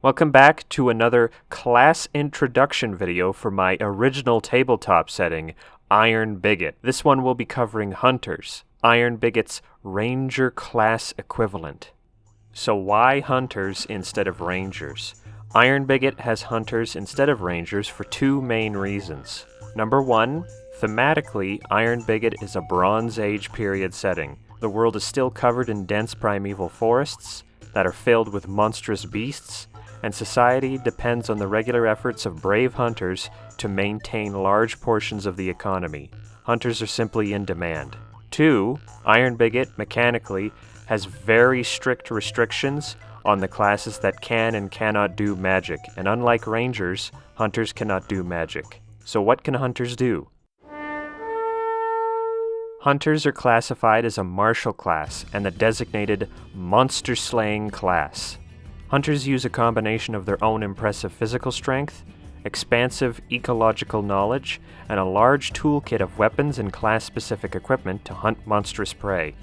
Welcome back to another class introduction video for my original tabletop setting, Iron Bigot. This one will be covering Hunters, Iron Bigot's Ranger class equivalent. So why Hunters instead of Rangers? Iron Bigot has Hunters instead of Rangers for two main reasons. Number one, thematically, Iron Bigot is a Bronze Age period setting. The world is still covered in dense primeval forests that are filled with monstrous beasts, and society depends on the regular efforts of brave hunters to maintain large portions of the economy. Hunters are simply in demand. 2. Iron Bigot, mechanically, has very strict restrictions on the classes that can and cannot do magic, and unlike Rangers, Hunters cannot do magic. So what can Hunters do? Hunters are classified as a martial class and the designated monster-slaying class. Hunters use a combination of their own impressive physical strength, expansive ecological knowledge, and a large toolkit of weapons and class-specific equipment to hunt monstrous prey.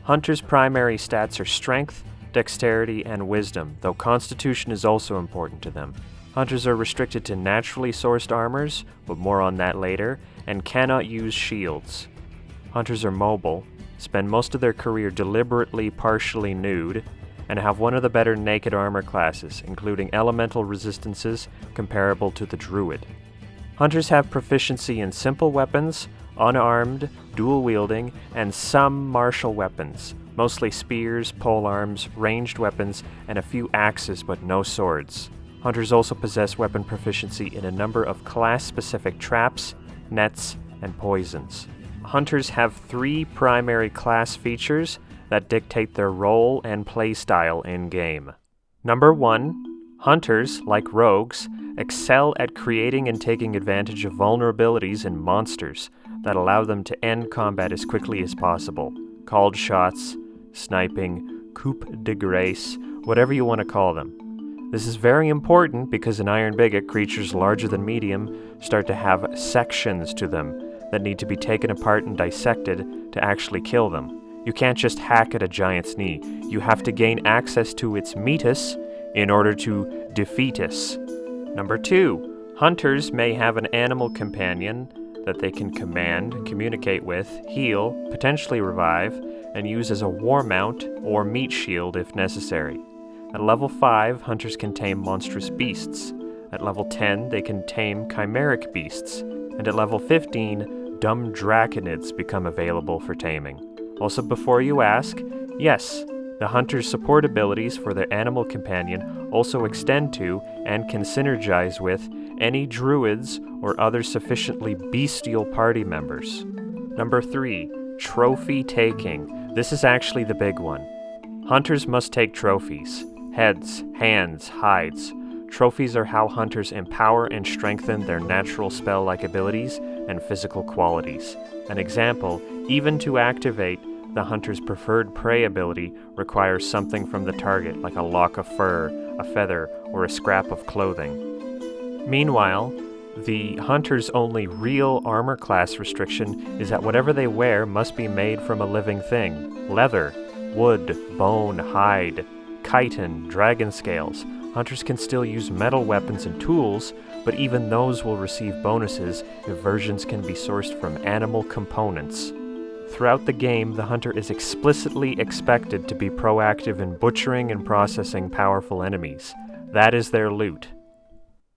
Hunters' primary stats are strength, dexterity, and wisdom, though constitution is also important to them. Hunters are restricted to naturally sourced armors, but more on that later, and cannot use shields. Hunters are mobile, spend most of their career deliberately partially nude, and have one of the better naked armor classes, including elemental resistances comparable to the Druid. Hunters have proficiency in simple weapons, unarmed, dual-wielding, and some martial weapons, mostly spears, polearms, ranged weapons, and a few axes but no swords. Hunters also possess weapon proficiency in a number of class-specific traps, nets, and poisons. Hunters have three primary class features that dictate their role and playstyle in-game. Number 1, Hunters, like rogues, excel at creating and taking advantage of vulnerabilities in monsters that allow them to end combat as quickly as possible. Called shots, sniping, coup de grace, whatever you want to call them. This is very important because in Iron Bigot, creatures larger than medium start to have sections to them that need to be taken apart and dissected to actually kill them. You can't just hack at a giant's knee. You have to gain access to its meatus in order to defeat us. Number 2, Hunters may have an animal companion that they can command, communicate with, heal, potentially revive, and use as a war mount or meat shield if necessary. At level 5, Hunters can tame monstrous beasts. At level 10, they can tame chimeric beasts. And at level 15, dumb draconids become available for taming. Also, before you ask, yes, the Hunter's support abilities for their animal companion also extend to and can synergize with any druids or other sufficiently bestial party members. Number 3, trophy taking. This is actually the big one. Hunters must take trophies. Heads, hands, hides. Trophies are how Hunters empower and strengthen their natural spell-like abilities and physical qualities. An example, even to activate the Hunter's preferred prey ability requires something from the target, like a lock of fur, a feather, or a scrap of clothing. Meanwhile, the Hunter's only real armor class restriction is that whatever they wear must be made from a living thing. Leather, wood, bone, hide, chitin, dragon scales. Hunters can still use metal weapons and tools, but even those will receive bonuses if versions can be sourced from animal components. Throughout the game, the Hunter is explicitly expected to be proactive in butchering and processing powerful enemies. That is their loot.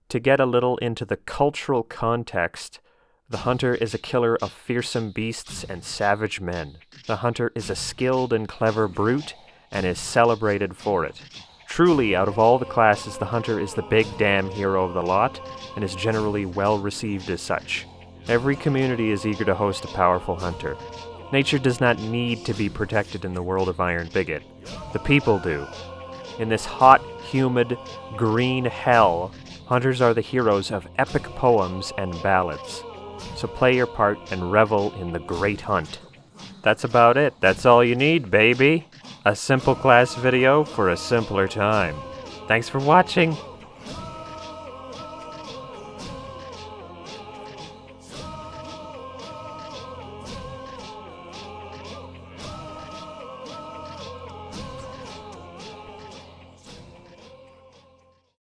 To get a little into the cultural context, the Hunter is a killer of fearsome beasts and savage men. The Hunter is a skilled and clever brute, and is celebrated for it. Truly, out of all the classes, the Hunter is the big damn hero of the lot, and is generally well received as such. Every community is eager to host a powerful Hunter. Nature does not need to be protected in the world of Iron Bigot. The people do. In this hot, humid, green hell, Hunters are the heroes of epic poems and ballads. So play your part and revel in the great hunt. That's about it. That's all you need, baby. A simple class video for a simpler time. Thanks for watching.